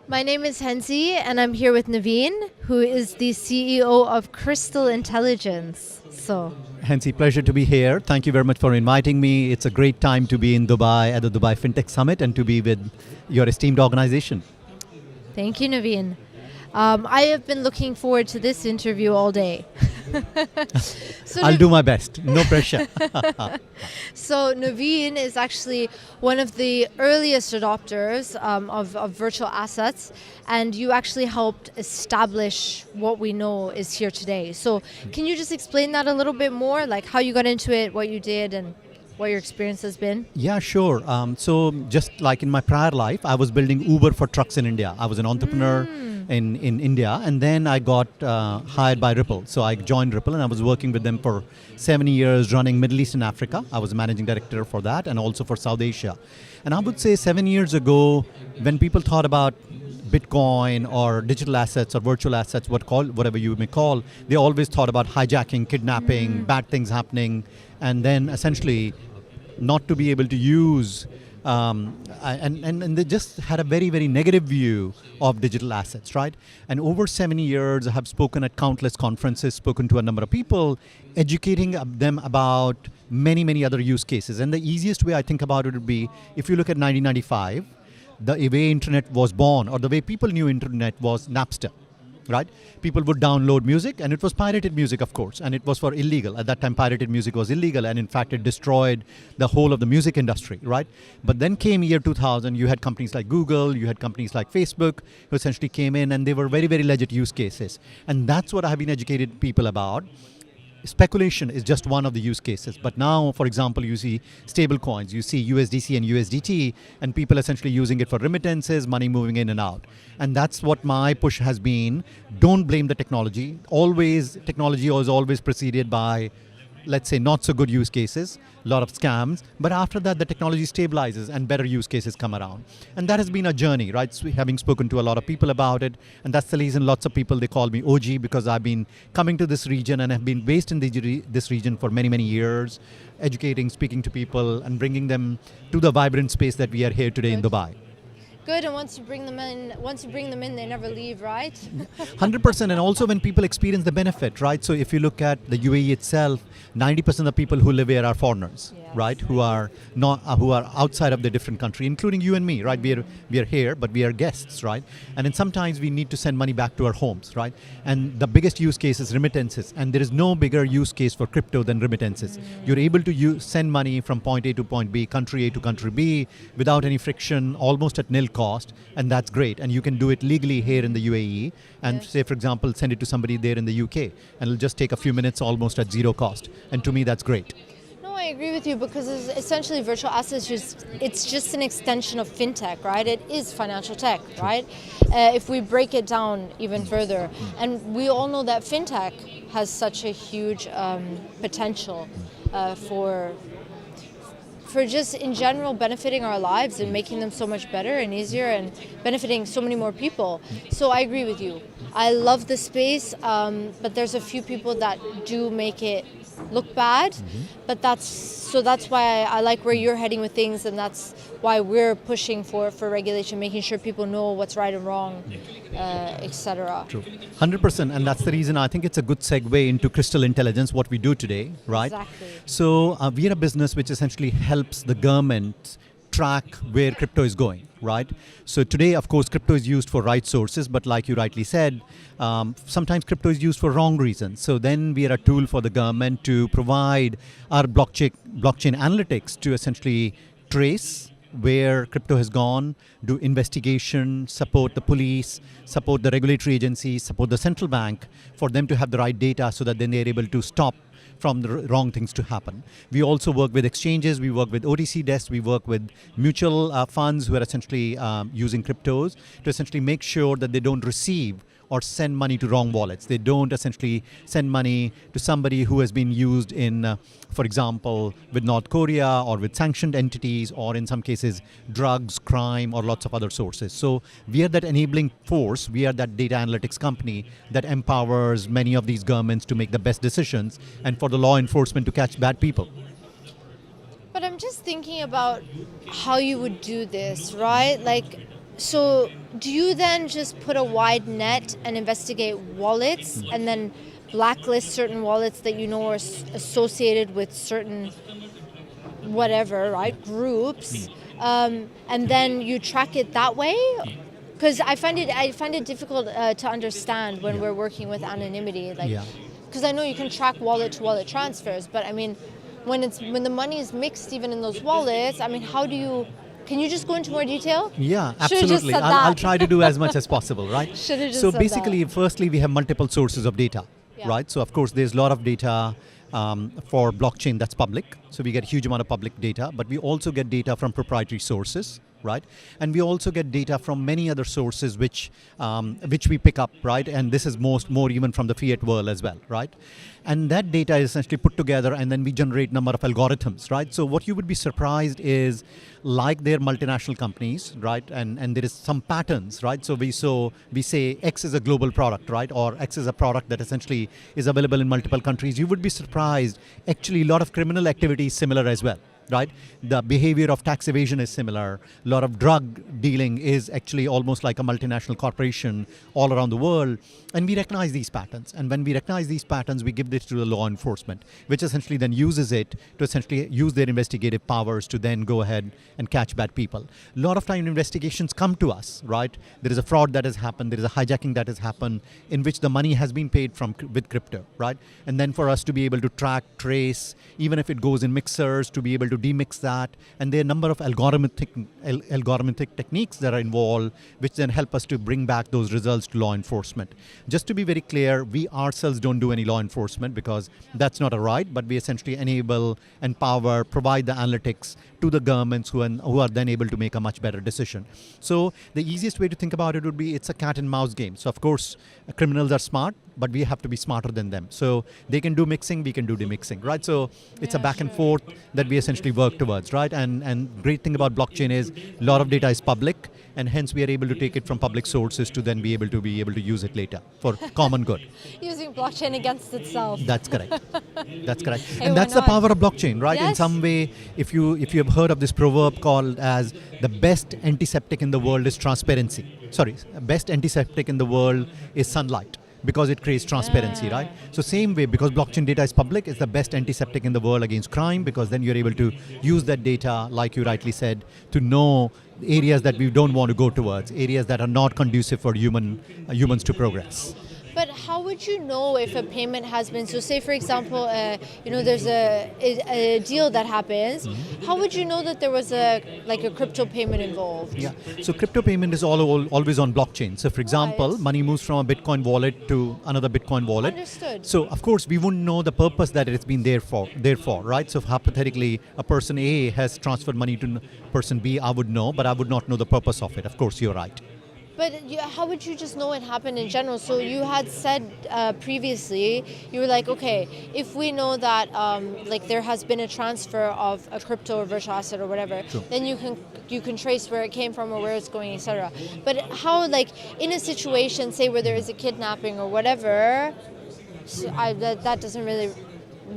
My name is Hensi, and I'm here with Naveen, who is the CEO of Crystal Intelligence. Hensi, pleasure to be here. Thank you very much for inviting me. It's a great time to be in Dubai at the Dubai Fintech Summit and to be with your esteemed organization. Thank you, Naveen. I have been looking forward to this interview all day. I'll do my best. No pressure. So Naveen is actually one of the earliest adopters of virtual assets, and you actually helped establish what we know is here today. So can you just explain that a little bit more, like how you got into it, what you did, and what your experience has been? Yeah, sure. So just like in my prior life, I was building Uber for trucks in India. I was an entrepreneur in India, and then I got hired by Ripple. So I joined Ripple, and I was working with them for 7 years, running Middle East and Africa. I was managing director for that, and also for South Asia. And I would say 7 years ago, when people thought about Bitcoin or digital assets or virtual assets, whatever you may call, they always thought about hijacking, kidnapping, bad things happening, and then essentially not to be able to use, and they just had a very, very negative view of digital assets, right? And over 7 years, I have spoken at countless conferences, spoken to a number of people, educating them about many, many other use cases. And the easiest way I think about it would be, if you look at 1995, the way internet was born, or the way people knew internet was Napster. Right? People would download music, and it was pirated music, of course, and it was for illegal. At that time, pirated music was illegal, and in fact, it destroyed the whole of the music industry, right? But then came year 2000, you had companies like Google, you had companies like Facebook, who essentially came in, and they were very, very legit use cases. And that's what I have been educated people about. Speculation is just one of the use cases. But now, for example, you see stable coins, you see USDC and USDT, and people essentially using it for remittances, money moving in and out. And that's what my push has been. Don't blame the technology. Technology was always preceded by, let's say, not so good use cases, a lot of scams. But after that, the technology stabilizes and better use cases come around. And that has been a journey, right? So having spoken to a lot of people about it. And that's the reason lots of people, they call me OG, because I've been coming to this region and have been based in this region for many, many years, educating, speaking to people, and bringing them to the vibrant space that we are here today in Dubai. Good, and once you bring them in, they never leave, right? 100%, and also when people experience the benefit, right? So if you look at the UAE itself, 90% of the people who live here are foreigners, right? Who are outside of the different country, including you and me, right? We are here, but we are guests, right? And then sometimes we need to send money back to our homes, right? And the biggest use case is remittances, and there is no bigger use case for crypto than remittances. You're able to send money from point A to point B, country A to country B, without any friction, almost at nil cost, and that's great. And you can do it legally here in the UAE, and say, for example, send it to somebody there in the UK, and it'll just take a few minutes almost at zero cost. And to me, that's great. No, I agree with you, because essentially virtual assets, it's just an extension of fintech, right? It is financial tech, right? If we break it down even further. And we all know that fintech has such a huge potential for just in general benefiting our lives and making them so much better and easier and benefiting so many more people. So I agree with you. I love the space, but there's a few people that do make it look bad, but that's why I like where you're heading with things, and that's why we're pushing for regulation, making sure people know what's right and wrong, etc. True, 100%, and that's the reason I think it's a good segue into Crystal Intelligence, what we do today, right? Exactly. So we're a business which essentially helps the government track where crypto is going, right? So today, of course, crypto is used for right sources, but like you rightly said, sometimes crypto is used for wrong reasons. So then we are a tool for the government to provide our blockchain analytics to essentially trace where crypto has gone, do investigation, support the police, support the regulatory agencies, support the central bank for them to have the right data so that then they're able to stop from the wrong things to happen. We also work with exchanges, we work with OTC desks, we work with mutual funds who are essentially using cryptos to essentially make sure that they don't receive or send money to wrong wallets. They don't essentially send money to somebody who has been used in, for example, with North Korea or with sanctioned entities, or in some cases, drugs, crime, or lots of other sources. So we are that enabling force. We are that data analytics company that empowers many of these governments to make the best decisions and for the law enforcement to catch bad people. But I'm just thinking about how you would do this, right? Like, So do you then just put a wide net and investigate wallets and then blacklist certain wallets that you know are associated with certain whatever, right, groups, and then you track it that way? Because I find it difficult to understand when we're working with anonymity, like, Yeah. because I know you can track wallet to wallet transfers, but I mean, when the money is mixed even in those wallets, I mean, how do you? Can you just go into more detail? Yeah, Should've just absolutely. said I'll that. try to do as much as possible, right? Should've just So said basically, firstly, we have multiple sources of data, Yeah. right? So of course, there's a lot of data for blockchain that's public. So we get a huge amount of public data, but we also get data from proprietary sources, right? And we also get data from many other sources which we pick up, right? And this is more even from the fiat world as well, right? And that data is essentially put together, and then we generate number of algorithms, right? So what you would be surprised is, like they're multinational companies, right? And there is some patterns, right? So we say X is a global product, right? Or X is a product that essentially is available in multiple countries. You would be surprised. Actually, a lot of criminal activity is similar as well, right? The behavior of tax evasion is similar. A lot of drug dealing is actually almost like a multinational corporation all around the world. And we recognize these patterns. And when we recognize these patterns, we give this to the law enforcement, which essentially then uses it to essentially use their investigative powers to then go ahead and catch bad people. A lot of time investigations come to us, right? There is a fraud that has happened, there is a hijacking that has happened in which the money has been paid with crypto, right? And then for us to be able to track, trace, even if it goes in mixers, to be able to demix that. And there are a number of algorithmic techniques that are involved, which then help us to bring back those results to law enforcement. Just to be very clear, we ourselves don't do any law enforcement because that's not a right, but we essentially enable, empower, provide the analytics to the governments who are then able to make a much better decision. So the easiest way to think about it would be it's a cat and mouse game. So of course, criminals are smart, but we have to be smarter than them. So they can do mixing, we can do demixing, right? So it's a back and forth that we essentially work towards, right? And great thing about blockchain is a lot of data is public, and hence we are able to take it from public sources to then be able to use it later for common good. Using blockchain against itself. That's correct. That's correct. Hey, And why that's the not? power of blockchain, right? In Yes. some way, if you have heard of this proverb called as the best antiseptic in the world is transparency. Sorry, best antiseptic in the world is sunlight, because it creates transparency, Yeah. right? So same way, because blockchain data is public, it's the best antiseptic in the world against crime, because then you're able to use that data, like you rightly said, to know areas that we don't want to go towards, areas that are not conducive for humans to progress. But how would you know if a payment has been? So, say for example, there's a deal that happens. How would you know that there was a crypto payment involved? Yeah. So crypto payment is always on blockchain. So for example, Right. money moves from a Bitcoin wallet to another Bitcoin wallet. Understood. So of course we wouldn't know the purpose that it's been there for, right? So if hypothetically a person A has transferred money to person B, I would know, but I would not know the purpose of it. Of course, you're right. But how would you just know it happened in general? So you had said previously, you were like, okay, if we know that there has been a transfer of a crypto or virtual asset or whatever, Sure. then you can trace where it came from or where it's going, etc. But how, in a situation, say where there is a kidnapping or whatever, that doesn't really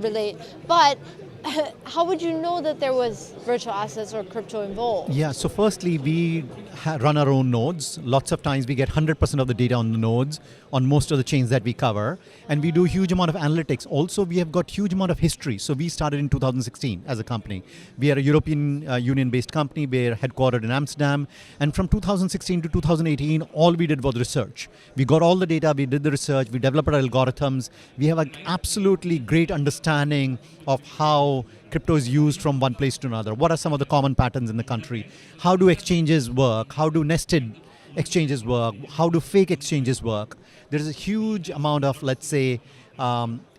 relate. But how would you know that there was virtual assets or crypto involved? Yeah, so firstly, we run our own nodes. Lots of times we get 100% of the data on the nodes on most of the chains that we cover. And we do huge amount of analytics. Also, we have got huge amount of history. So we started in 2016 as a company. We are a European Union-based company. We're headquartered in Amsterdam. And from 2016 to 2018, all we did was research. We got all the data, we did the research, we developed our algorithms. We have an absolutely great understanding of how crypto is used from one place to another. What are some of the common patterns in the country? How do exchanges work? How do nested exchanges work? How do fake exchanges work? There is a huge amount of, let's say,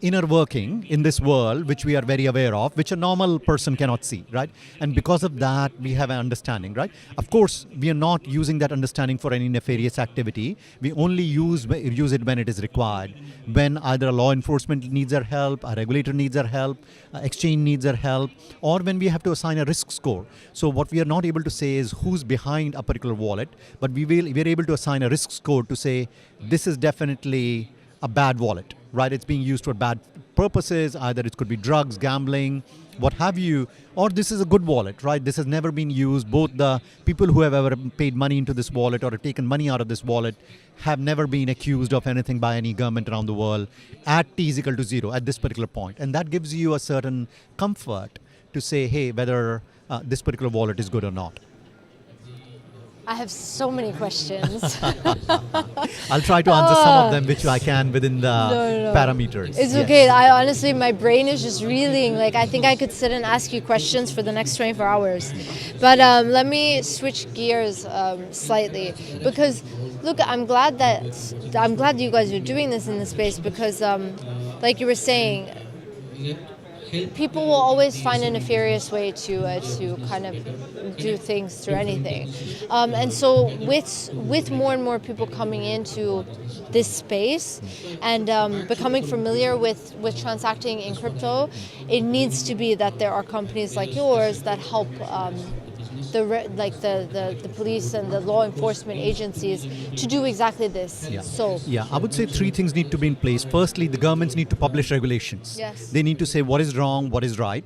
inner working in this world, which we are very aware of, which a normal person cannot see, right? And because of that, we have an understanding, right? Of course, we are not using that understanding for any nefarious activity. We only use it when it is required. When either a law enforcement needs our help, a regulator needs our help, exchange needs our help, or when we have to assign a risk score. So what we are not able to say is who's behind a particular wallet, but we're able to assign a risk score to say, this is definitely a bad wallet, right? It's being used for bad purposes. Either it could be drugs, gambling, what have you, or this is a good wallet, right? This has never been used. Both the people who have ever paid money into this wallet or have taken money out of this wallet have never been accused of anything by any government around the world at t is equal to 0 at this particular point. And that gives you a certain comfort to say, hey, whether this particular wallet is good or not. I have so many questions. I'll try to answer some of them which I can within the No. parameters. It's Yes. okay. I honestly, my brain is just reeling. Like, I think I could sit and ask you questions for the next 24 hours. But let me switch gears slightly, because look, I'm glad that you guys are doing this in the space, because like you were saying, people will always find a nefarious way to kind of do things through anything, and so with more and more people coming into this space and becoming familiar with transacting in crypto, it needs to be that there are companies like yours that help the police and the law enforcement agencies to do exactly this. Yeah. So Yeah, I would say three things need to be in place. Firstly, the governments need to publish regulations. Yes. They need to say what is wrong, what is right,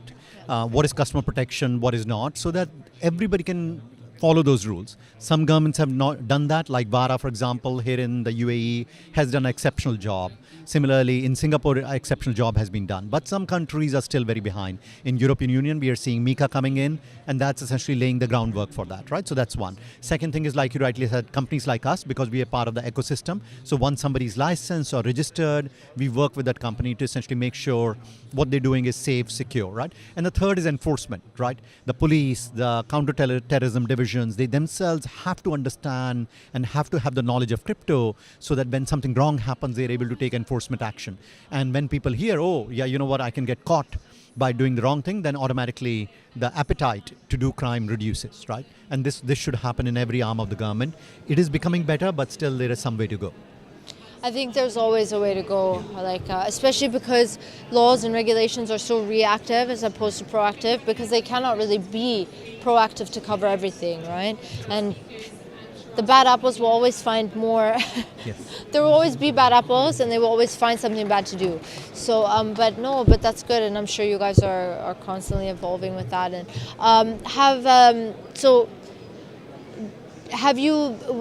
what is customer protection, what is not, so that everybody can follow those rules. Some governments have not done that, like VARA, for example, here in the UAE, has done an exceptional job. Similarly, in Singapore, an exceptional job has been done. But some countries are still very behind. In European Union, we are seeing MiCA coming in, and that's essentially laying the groundwork for that, right? So that's one. Second thing is, like you rightly said, companies like us, because we are part of the ecosystem. So once somebody's licensed or registered, we work with that company to essentially make sure what they're doing is safe, secure, right? And the third is enforcement, right? The police, the counter-terrorism divisions, they themselves have to understand and have to have the knowledge of crypto, so that when something wrong happens, they're able to take enforcement action. And when people hear, oh, yeah, you know what, I can get caught by doing the wrong thing, then automatically the appetite to do crime reduces, right? And this should happen in every arm of the government. It is becoming better, but still there is some way to go. I think there's always a way to go, like especially because laws and regulations are so reactive as opposed to proactive, because they cannot really be proactive to cover everything, right? And the bad apples will always find more. Yes. There will always be bad apples, and they will always find something bad to do. So, but that's good, and I'm sure you guys are constantly evolving with that. And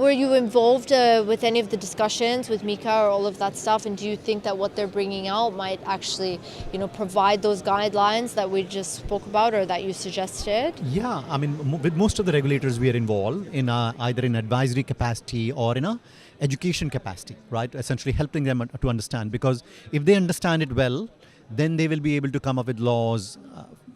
were you involved with any of the discussions with MiCA or all of that stuff? And do you think that what they're bringing out might actually, provide those guidelines that we just spoke about or that you suggested? Yeah, I mean, with most of the regulators, we are involved in either in advisory capacity or in a education capacity, right? Essentially helping them to understand, because if they understand it well, then they will be able to come up with laws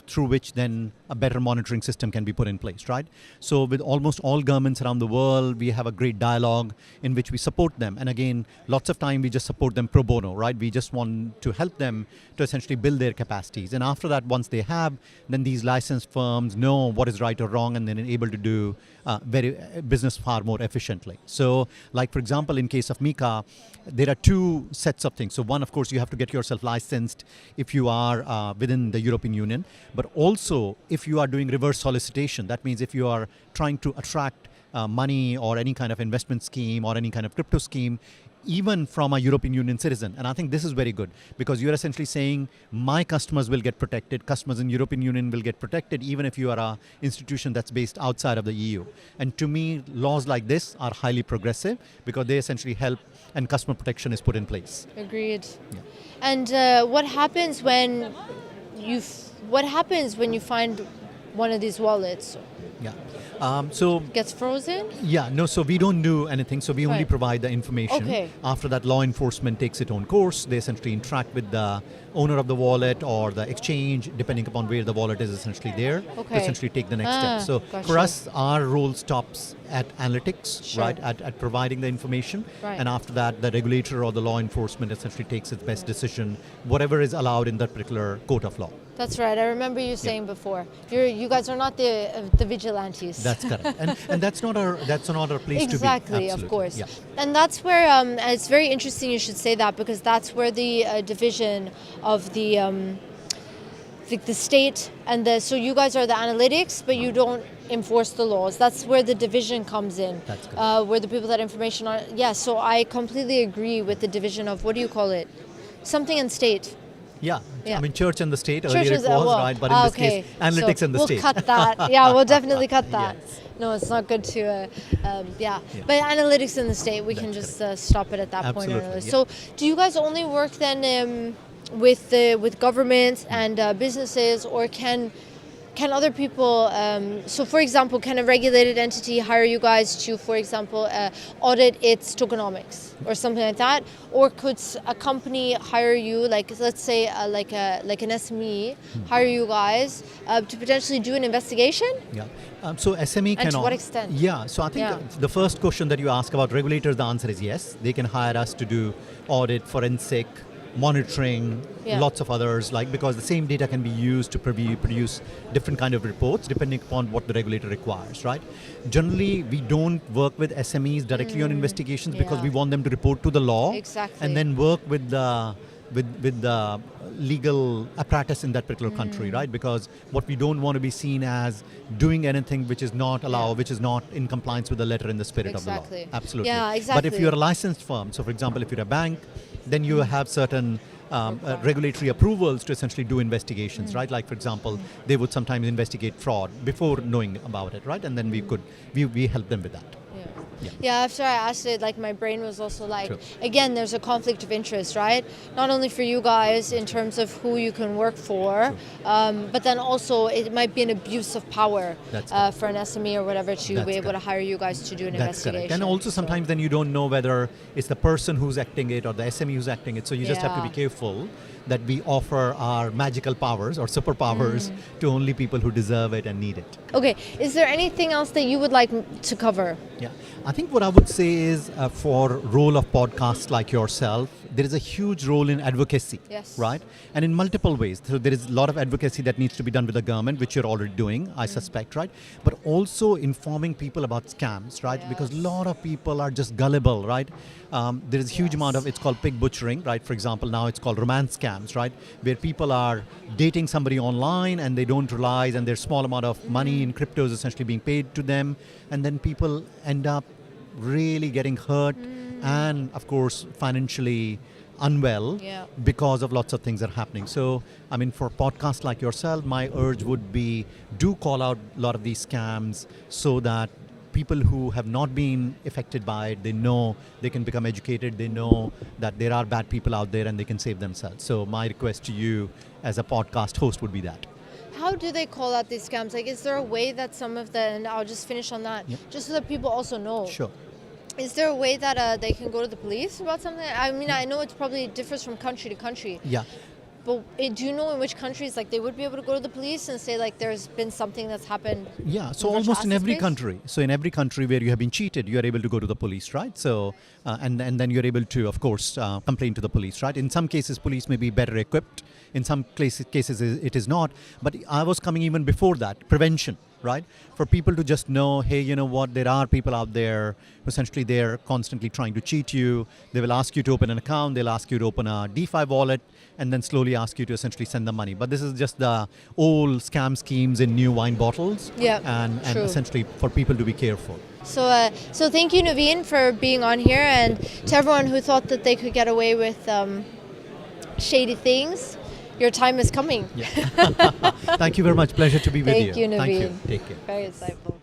through which then a better monitoring system can be put in place, right? So with almost all governments around the world, we have a great dialogue in which we support them. And again, lots of time we just support them pro bono, right? We just want to help them to essentially build their capacities. And after that, once they have, then these licensed firms know what is right or wrong, and then are able to do business far more efficiently. So like, for example, in case of MiCA, there are two sets of things. So one, of course, you have to get yourself licensed if you are within the European Union, but also if you are doing reverse solicitation. That means if you are trying to attract money or any kind of investment scheme or any kind of crypto scheme, even from a European Union citizen. And I think this is very good, because you're essentially saying my customers will get protected, customers in European Union will get protected, even if you are an institution that's based outside of the EU. And to me, laws like this are highly progressive, because they essentially help and customer protection is put in place. Agreed. Yeah. And what happens when you find one of these wallets? Yeah. So Gets frozen? yeah, no, so we don't do anything. So we only Right. provide the information. Okay. After that, law enforcement takes its own course. They essentially interact with the owner of the wallet or the exchange, depending upon where the wallet is essentially there, Okay. to essentially take the next step. So gotcha. for us, our role stops at analytics, Sure. right, at providing the information. Right. And after that, the regulator or the law enforcement essentially takes its best decision, whatever is allowed in that particular court of law. That's right. I remember you saying before. You guys are not the vigilantes. That's correct. And that's not our place Exactly, to be. of Absolutely. course. Yeah. And that's where it's very interesting you should say that, because that's where the division of the state and so you guys are the analytics, but you don't enforce the laws. That's where the division comes in. That's correct. Where the people that information are. Yeah. So I completely agree with the division of, what do you call it? Something in state. Yeah. Yeah. I mean, church and the state Church earlier is, it was, well, right? But in this okay. case, analytics So and the we'll state. cut that. Yeah, we'll definitely cut that. Yes. No, it's not good to, Yeah. But analytics in the state, we can That's just stop it at that point. Absolutely, yeah. So, do you guys only work then with governments and businesses, or can other people? So, for example, can a regulated entity hire you guys to, for example, audit its tokenomics or something like that, or could a company hire you, like let's say like an SME, hire you guys to potentially do an investigation? Yeah. So SME And can. to what extent? Yeah. So I think Yeah. the first question that you ask about regulators, the answer is yes. They can hire us to do audit, forensic, monitoring, Yeah. lots of others. Like because the same data can be used to produce different kind of reports depending upon what the regulator requires. Right. Generally, we don't work with SMEs directly on investigations because Yeah. we want them to report to the law. Exactly. And then work with the legal apparatus in that particular country, right? Because what we don't want to be seen as doing anything which is not allowed, Yeah. which is not in compliance with the letter and the spirit Exactly. of the law. Absolutely. Yeah, But if exactly. you're a licensed firm, so for example, if you're a bank, then you have certain regulatory approvals to essentially do investigations, right? Like for example, they would sometimes investigate fraud before knowing about it, right? And then we help them with that. Yeah, after I asked it, like my brain was also like, Sure. again, there's a conflict of interest, right? Not only for you guys in terms of who you can work for, but then also it might be an abuse of power That's for an SME or whatever to That's be able to correct. hire you guys to do an That's investigation. correct. And also So- sometimes then you don't know whether it's the person who's acting it or the SME who's acting it. So you just have to be Yeah. careful that we offer our magical powers or superpowers to only people who deserve it and need it. Okay, is there anything else that you would like to cover? Yeah, I think what I would say is for role of podcasts like yourself, there is a huge role in advocacy, Yes. right? And in multiple ways. So there is a lot of advocacy that needs to be done with the government, which you're already doing, I suspect, right? But also informing people about scams, right? Because a Yes. lot of people are just gullible, right? There is a huge amount of, Yes. it's called pig butchering, right? For example, now it's called romance scams, right? Where people are dating somebody online and they don't realize, and there's small amount of money in crypto is essentially being paid to them, and then people end up really getting hurt and of course financially unwell Yeah. because of lots of things that are happening. So I mean, for podcasts like yourself, my urge would be do call out a lot of these scams so that people who have not been affected by it, they know they can become educated, they know that there are bad people out there and they can save themselves. So my request to you as a podcast host would be that. How do they call out these scams? Like, is there a way that some of the, and I'll just finish on that, just so that people also know. Sure. Is there a way that they can go to the police about something? I mean, I know it probably differs from country to country. Yeah. But do you know in which countries like they would be able to go to the police and say like there's been something that's happened? Yeah, so in virtual almost in asset every space? country. So in every country where you have been cheated, you are able to go to the police, right? So and then you're able to, of course, complain to the police, right? In some cases, police may be better equipped. In some cases, it is not. But I was coming even before that, prevention, right? For people to just know, hey, you know what? There are people out there who essentially they're constantly trying to cheat you. They will ask you to open an account. They'll ask you to open a DeFi wallet, and then slowly ask you to essentially send them money. But this is just the old scam schemes in new wine bottles. Yeah, And true. essentially for people to be careful. So thank you, Naveen, for being on here, and to everyone who thought that they could get away with shady things. Your time is coming. Yeah. Thank you very much. Pleasure to be with you. Thank you, Naveen. Thank you. Take care. Very insightful.